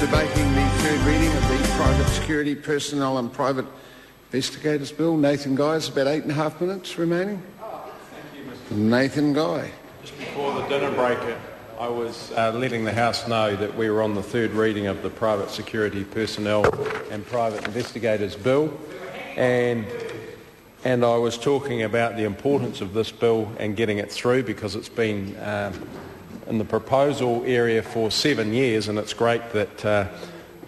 debating the third reading of the Private Security Personnel and Private Investigators Bill. Nathan Guy, it's about 8.5 minutes remaining. Nathan Guy. Just before the dinner break, I was letting the House know that we were on the third reading of the Private Security Personnel and Private Investigators Bill, and I was talking about the importance of this bill and getting it through, because it's been in the proposal area for 7 years, and it's great that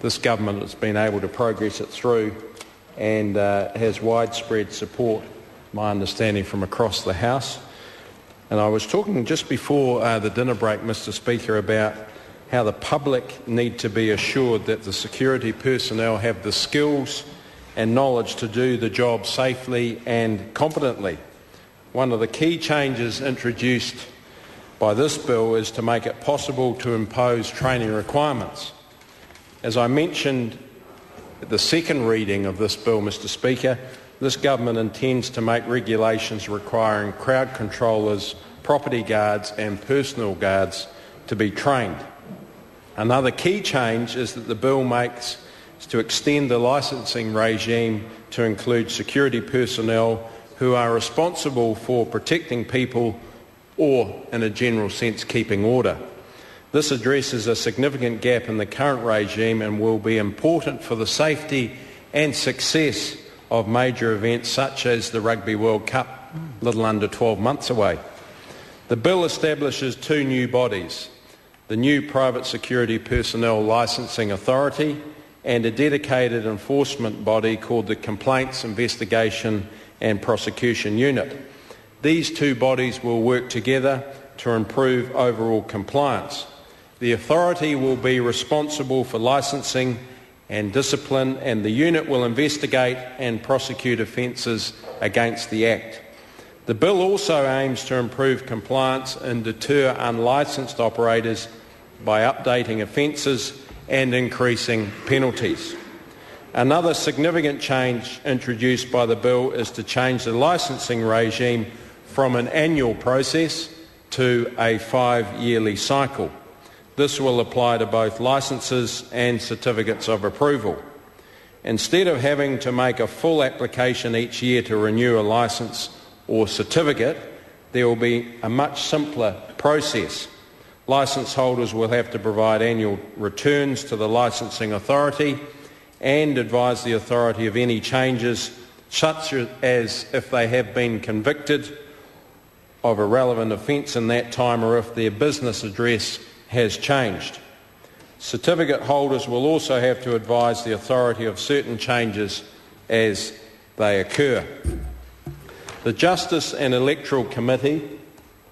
this government has been able to progress it through and has widespread support, my understanding, from across the House. And I was talking just before the dinner break, Mr. Speaker, about how the public need to be assured that the security personnel have the skills and knowledge to do the job safely and competently. One of the key changes introduced by this bill is to make it possible to impose training requirements. As I mentioned at the second reading of this bill, Mr. Speaker, this government intends to make regulations requiring crowd controllers, property guards and personal guards to be trained. Another key change is that the bill makes to extend the licensing regime to include security personnel who are responsible for protecting people or, in a general sense, keeping order. This addresses a significant gap in the current regime and will be important for the safety and success of major events such as the Rugby World Cup, little under 12 months away. The bill establishes two new bodies, the new Private Security Personnel Licensing Authority and a dedicated enforcement body called the Complaints Investigation and Prosecution Unit. These two bodies will work together to improve overall compliance. The authority will be responsible for licensing and discipline, and the unit will investigate and prosecute offences against the Act. The bill also aims to improve compliance and deter unlicensed operators by updating offences and increasing penalties. Another significant change introduced by the bill is to change the licensing regime from an annual process to a 5-yearly cycle. This will apply to both licences and certificates of approval. Instead of having to make a full application each year to renew a licence or certificate, there will be a much simpler process. Licence holders will have to provide annual returns to the licensing authority and advise the authority of any changes, such as if they have been convicted of a relevant offence in that time or if their business address has changed. Certificate holders will also have to advise the authority of certain changes as they occur. The Justice and Electoral Committee,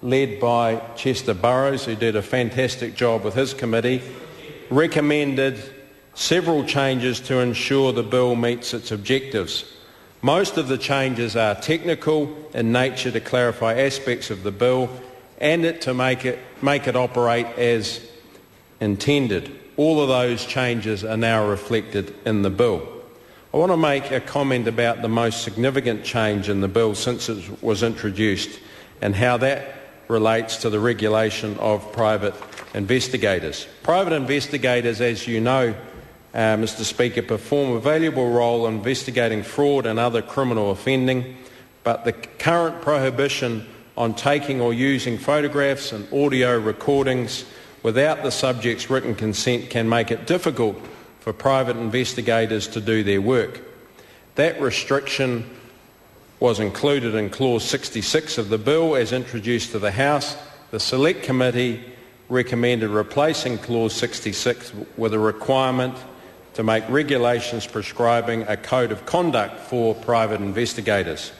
led by Chester Burrows, who did a fantastic job with his committee, recommended several changes to ensure the bill meets its objectives. Most of the changes are technical in nature to clarify aspects of the bill and to make it operate as intended. All of those changes are now reflected in the bill. I want to make a comment about the most significant change in the bill since it was introduced and how that relates to the regulation of private investigators. Private investigators, as you know, Mr. Speaker, perform a valuable role in investigating fraud and other criminal offending, but the current prohibition on taking or using photographs and audio recordings without the subject's written consent can make it difficult for private investigators to do their work. That restriction was included in Clause 66 of the bill as introduced to the House. The Select Committee recommended replacing Clause 66 with a requirement to make regulations prescribing a code of conduct for private investigators.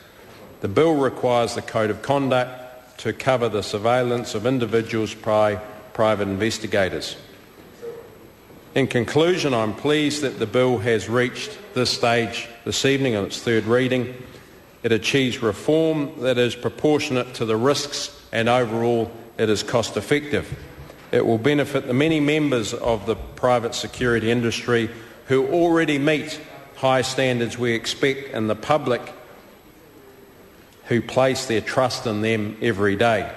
The bill requires the code of conduct to cover the surveillance of individuals by private investigators. In conclusion, I'm pleased that the bill has reached this stage this evening on its third reading. It achieves reform that is proportionate to the risks and overall it is cost effective. It will benefit the many members of the private security industry who already meet high standards we expect and the public who place their trust in them every day.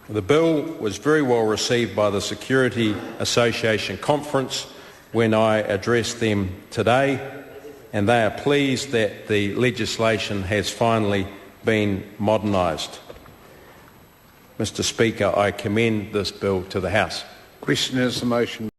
The bill was very well received by the Security Association Conference, when I addressed them today, and they are pleased that the legislation has finally been modernised. Mr. Speaker, I commend this bill to the House. Question is the motion.